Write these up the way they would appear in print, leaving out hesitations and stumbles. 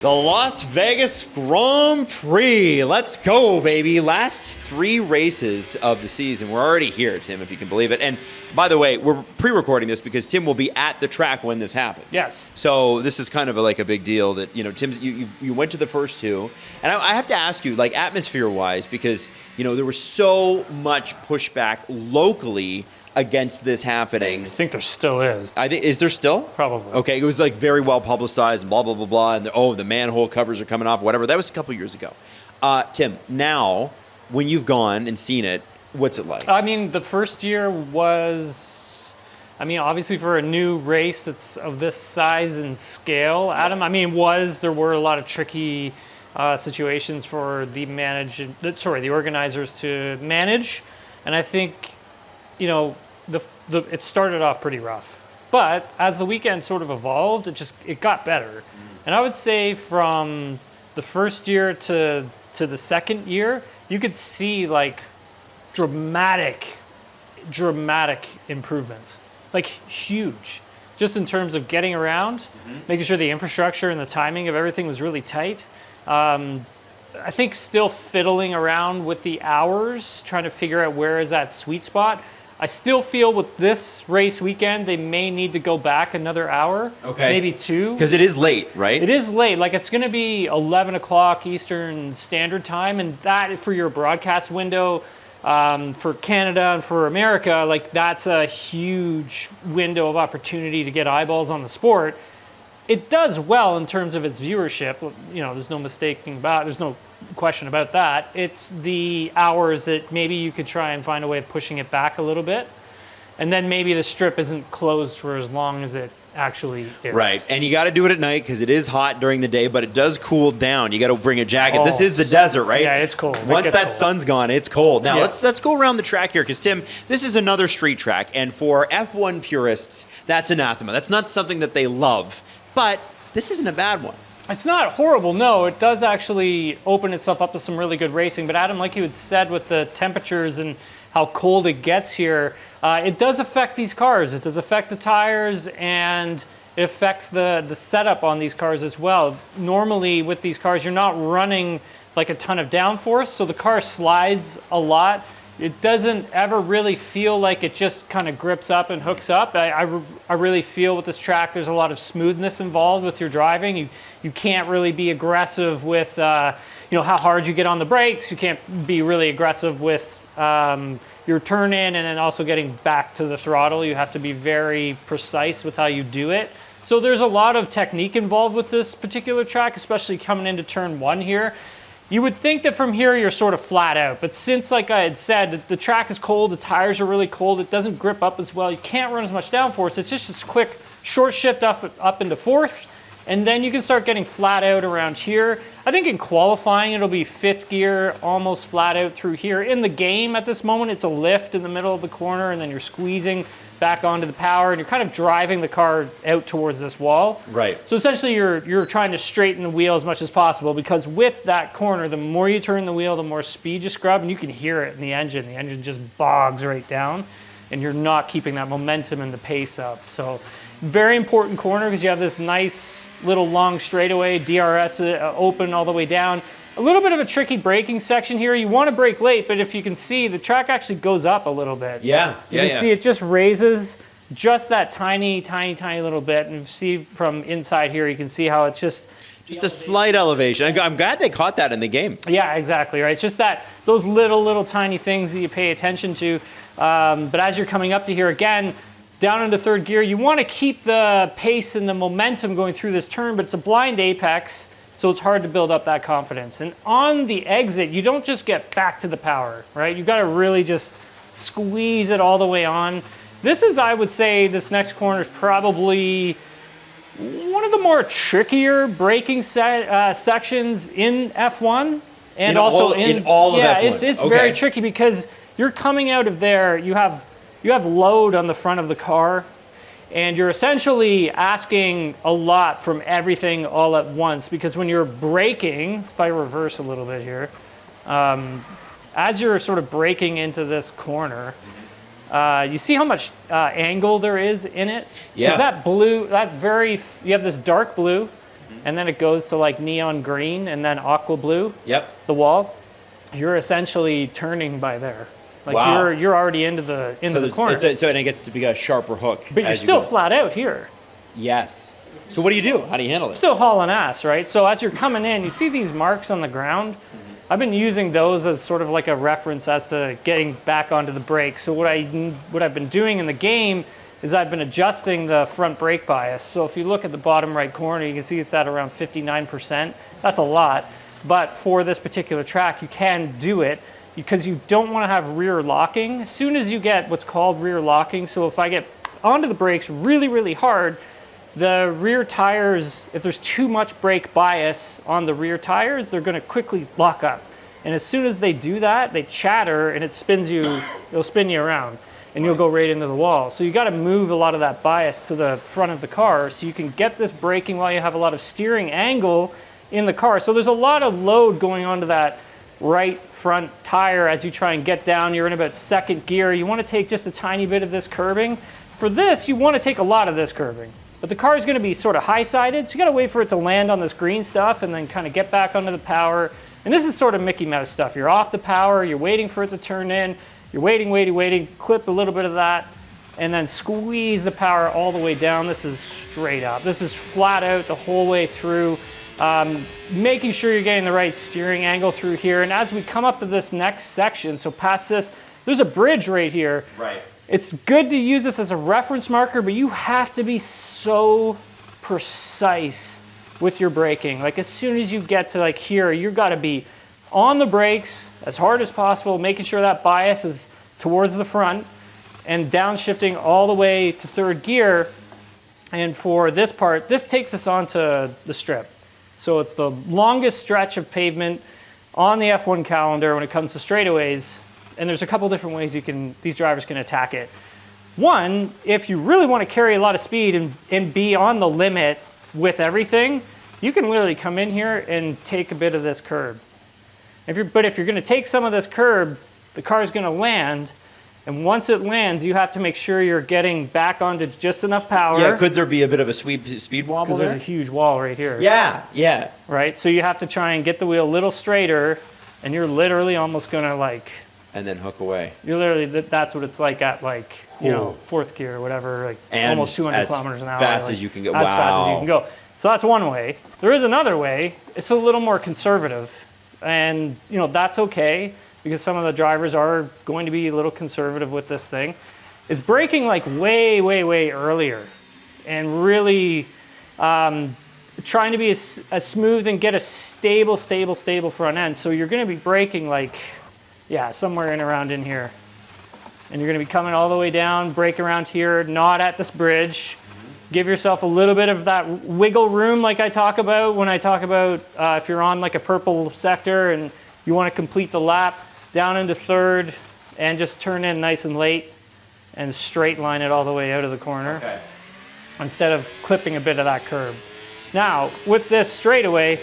The Las Vegas Grand Prix. Let's go, baby. Last 3 races of the season. We're already here, Tim, if you can believe it. And by the way, we're pre-recording this because Tim will be at the track when this happens. Yes. So this is kind of like a big deal that, Tim, you went to the first 2. And I have to ask you, like, atmosphere-wise, because, there was so much pushback locally against this happening. I think there still is. Is there still? Probably. Okay, it was like very well publicized and blah, blah, blah, blah. And the manhole covers are coming off, whatever. That was a couple years ago. Tim, now, when you've gone and seen it, what's it like? I mean, the first year was, obviously for a new race that's of this size and scale, Adam, there were a lot of tricky situations for the organizers to manage. And I think, it started off pretty rough. But as the weekend sort of evolved, it got better. And I would say from the first year to the second year, you could see like dramatic improvements, like huge, just in terms of getting around, making sure the infrastructure and the timing of everything was really tight. I think still fiddling around with the hours, trying to figure out where is that sweet spot. I still feel with this race weekend, they may need to go back another hour, maybe 2. Because it is late, right? It is late. Like, it's going to be 11 o'clock Eastern Standard Time, and that, for your broadcast window, for Canada and for America, like, that's a huge window of opportunity to get eyeballs on the sport. It does well in terms of its viewership. There's no question about that. It's the hours that maybe you could try and find a way of pushing it back a little bit. And then maybe the strip isn't closed for as long as it actually is. Right. And you got to do it at night because it is hot during the day, but it does cool down. You got to bring a jacket. This is the desert, right? Yeah, it's cold. Once that sun's gone, it's cold. Now, let's go around the track here because, Tim, this is another street track. And for F1 purists, that's anathema. That's not something that they love. But this isn't a bad one. It's not horrible, no. It does actually open itself up to some really good racing. But Adam, like you had said with the temperatures and how cold it gets here, it does affect these cars. It does affect the tires, and it affects the setup on these cars as well. Normally with these cars, you're not running like a ton of downforce, so the car slides a lot. It doesn't ever really feel like it just kind of grips up and hooks up. I really feel with this track, there's a lot of smoothness involved with your driving. You can't really be aggressive with how hard you get on the brakes. You can't be really aggressive with your turn in and then also getting back to the throttle. You have to be very precise with how you do it. So there's a lot of technique involved with this particular track, especially coming into turn 1 here. You would think that from here you're sort of flat out, but since, like I had said, the track is cold, the tires are really cold, it doesn't grip up as well, you can't run as much downforce, it's just this quick short shift up into 4th, and then you can start getting flat out around here. I think in qualifying it'll be 5th gear, almost flat out through here. In the game at this moment, it's a lift in the middle of the corner, and then you're squeezing back onto the power, and you're kind of driving the car out towards this wall. Right. So essentially you're trying to straighten the wheel as much as possible, because with that corner, the more you turn the wheel, the more speed you scrub, and you can hear it in the engine. The engine just bogs right down, and you're not keeping that momentum and the pace up. So very important corner because you have this nice little long straightaway, DRS open all the way down. A little bit of a tricky braking section here. You want to brake late, but if you can see, the track actually goes up a little bit. You can see it just raises just that tiny little bit. And you see from inside here, you can see how it's just a slight elevation. I'm glad they caught that in the game. Yeah, exactly, right? It's just those little tiny things that you pay attention to. But as you're coming up to here again, down into 3rd gear, you want to keep the pace and the momentum going through this turn, but it's a blind apex. So it's hard to build up that confidence. And on the exit, you don't just get back to the power, right? You got to really just squeeze it all the way on. This is, I would say, this next corner is probably one of the more trickier braking sections in F1. And also in all of F1. It's very tricky because you're coming out of there, you have load on the front of the car, and you're essentially asking a lot from everything all at once, because when you're braking, if I reverse a little bit here, as you're sort of braking into this corner, you see how much angle there is in it? Yeah. Because that blue, you have this dark blue, and then it goes to like neon green and then aqua blue, Yep. the wall, you're essentially turning by there. Like Wow. you're already into the corner. So and it gets to be a sharper hook. But you're as you still go. flat out here. Yes. So what do you do? How do you handle it? Still hauling ass, right? So as you're coming in, you see these marks on the ground. I've been using those as sort of like a reference as to getting back onto the brake. So what I've been doing in the game is I've been adjusting the front brake bias. So if you look at the bottom right corner, you can see it's at around 59%. That's a lot. But for this particular track, you can do it because you don't want to have rear locking. As soon as you get what's called rear locking, so if I get onto the brakes really, really hard, the rear tires, if there's too much brake bias on the rear tires, they're going to quickly lock up. And as soon as they do that, they chatter and it'll spin you around and you'll go right into the wall. So you got to move a lot of that bias to the front of the car so you can get this braking while you have a lot of steering angle in the car. So there's a lot of load going onto that right front tire as you try and get down. You're in about second gear. You want to take just a tiny bit of this curbing. For this, you want to take a lot of this curbing. But the car is going to be sort of high-sided, so you got to wait for it to land on this green stuff and then kind of get back onto the power. And this is sort of Mickey Mouse stuff. You're off the power, you're waiting for it to turn in, you're waiting, clip a little bit of that, and then squeeze the power all the way down. This is straight up. This is flat out the whole way through, making sure you're getting the right steering angle through here. And as we come up to this next section, so past this, there's a bridge right here. Right. It's good to use this as a reference marker, but you have to be so precise with your braking. Like as soon as you get to like here, you've got to be on the brakes as hard as possible, making sure that bias is towards the front and downshifting all the way to third gear. And for this part, this takes us onto the strip. So it's the longest stretch of pavement on the F1 calendar when it comes to straightaways. And there's a couple different ways these drivers can attack it. One, if you really want to carry a lot of speed and be on the limit with everything, you can literally come in here and take a bit of this curb. But if you're going to take some of this curb, the car's going to land. And once it lands, you have to make sure you're getting back onto just enough power. Yeah, could there be a bit of a speed wobble because there? there's a huge wall right here. Yeah. Right? So you have to try and get the wheel a little straighter, and you're literally almost going to like... And then hook away. You're literally, that's what it's like at like, fourth gear or whatever, like and almost 200 kilometers an hour. As fast like, as you can go. As fast as you can go. So that's one way. There is another way. It's a little more conservative. And, that's okay because some of the drivers are going to be a little conservative with this thing. Is braking like way, way, way earlier and really trying to be as smooth and get a stable front end. So you're going to be braking like, somewhere around in here. And you're going to be coming all the way down, brake around here, not at this bridge. Give yourself a little bit of that wiggle room like I talk about when I talk about if you're on like a purple sector and you want to complete the lap, down into third and just turn in nice and late and straight line it all the way out of the corner instead of clipping a bit of that curb. Now, with this straightaway,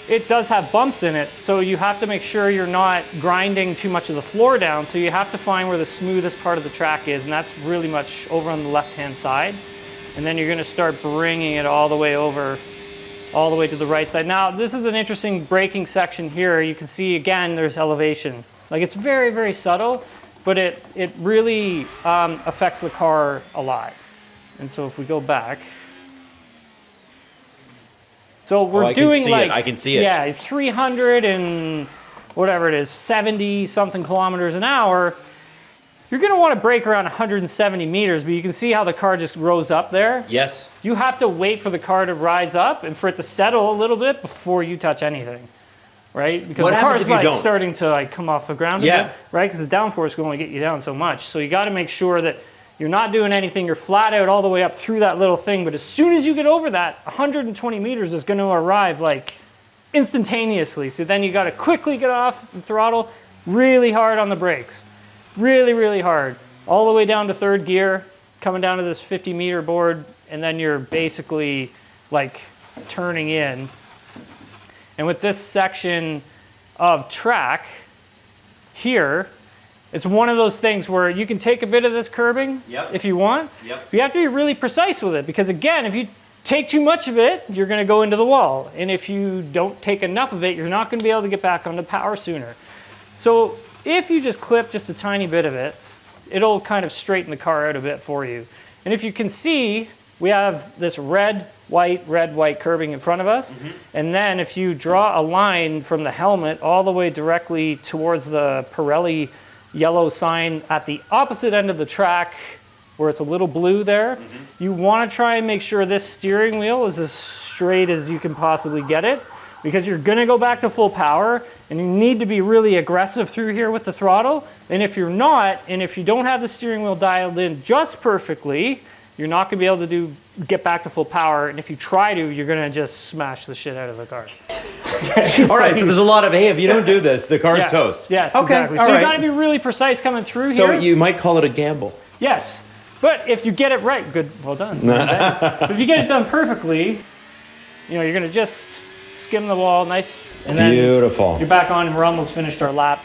it does have bumps in it, so you have to make sure you're not grinding too much of the floor down, so you have to find where the smoothest part of the track is, and that's really much over on the left-hand side. And then you're going to start bringing it all the way over, all the way to the right side. Now, this is an interesting braking section here. You can see, again, there's elevation. Like, it's very, very subtle, but it really affects the car a lot. And so if we go back... So we're doing like, I can see it. Yeah, 300 and whatever it is, 70 something kilometers an hour. You're going to want to brake around 170 meters, but you can see how the car just rose up there. Yes. You have to wait for the car to rise up and for it to settle a little bit before you touch anything, right? Because the car's like starting to like come off the ground a bit, right? Because the downforce can only get you down so much. So you got to make sure that you're not doing anything. You're flat out all the way up through that little thing. But as soon as you get over that, 120 meters is going to arrive like instantaneously. So then you got to quickly get off the throttle, really hard on the brakes. Really, really hard. All the way down to third gear, coming down to this 50-meter board, and then you're basically like turning in. And with this section of track here, it's one of those things where you can take a bit of this curbing if you want. But you have to be really precise with it because, again, if you take too much of it, you're going to go into the wall. And if you don't take enough of it, you're not going to be able to get back onto power sooner. So if you just clip just a tiny bit of it, it'll kind of straighten the car out a bit for you. And if you can see, we have this red, white curbing in front of us. And then if you draw a line from the helmet all the way directly towards the Pirelli yellow sign at the opposite end of the track, where it's a little blue there, you want to try and make sure this steering wheel is as straight as you can possibly get it, because you're going to go back to full power and you need to be really aggressive through here with the throttle. And if you're not, and if you don't have the steering wheel dialed in just perfectly, you're not going to be able to get back to full power. And if you try to, you're going to just smash the shit out of the car. All right, so there's a lot of, hey, if you don't do this, the car's toast. Yes, okay, exactly. So you got to be really precise coming through here. So you might call it a gamble. Yes, but if you get it right, good, well done. But if you get it done perfectly, you know, you're going to just skim the wall nice. And then beautiful. You're back on and we're almost finished our lap.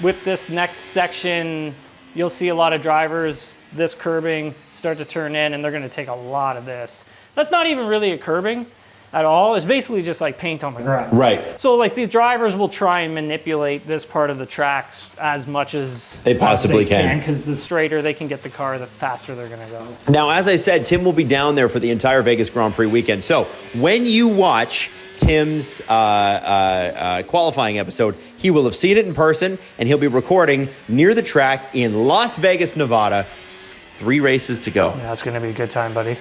With this next section, you'll see a lot of drivers, this curbing, start to turn in, and they're going to take a lot of this. That's not even really a curbing at all. It's basically just like paint on the ground. Right. So like these drivers will try and manipulate this part of the tracks as much as they possibly can. Because the straighter they can get the car, the faster they're going to go. Now, as I said, Tim will be down there for the entire Vegas Grand Prix weekend. So when you watch Tim's qualifying episode, he will have seen it in person, and he'll be recording near the track in Las Vegas, Nevada. 3 races to go. Yeah, it's going to be a good time, buddy.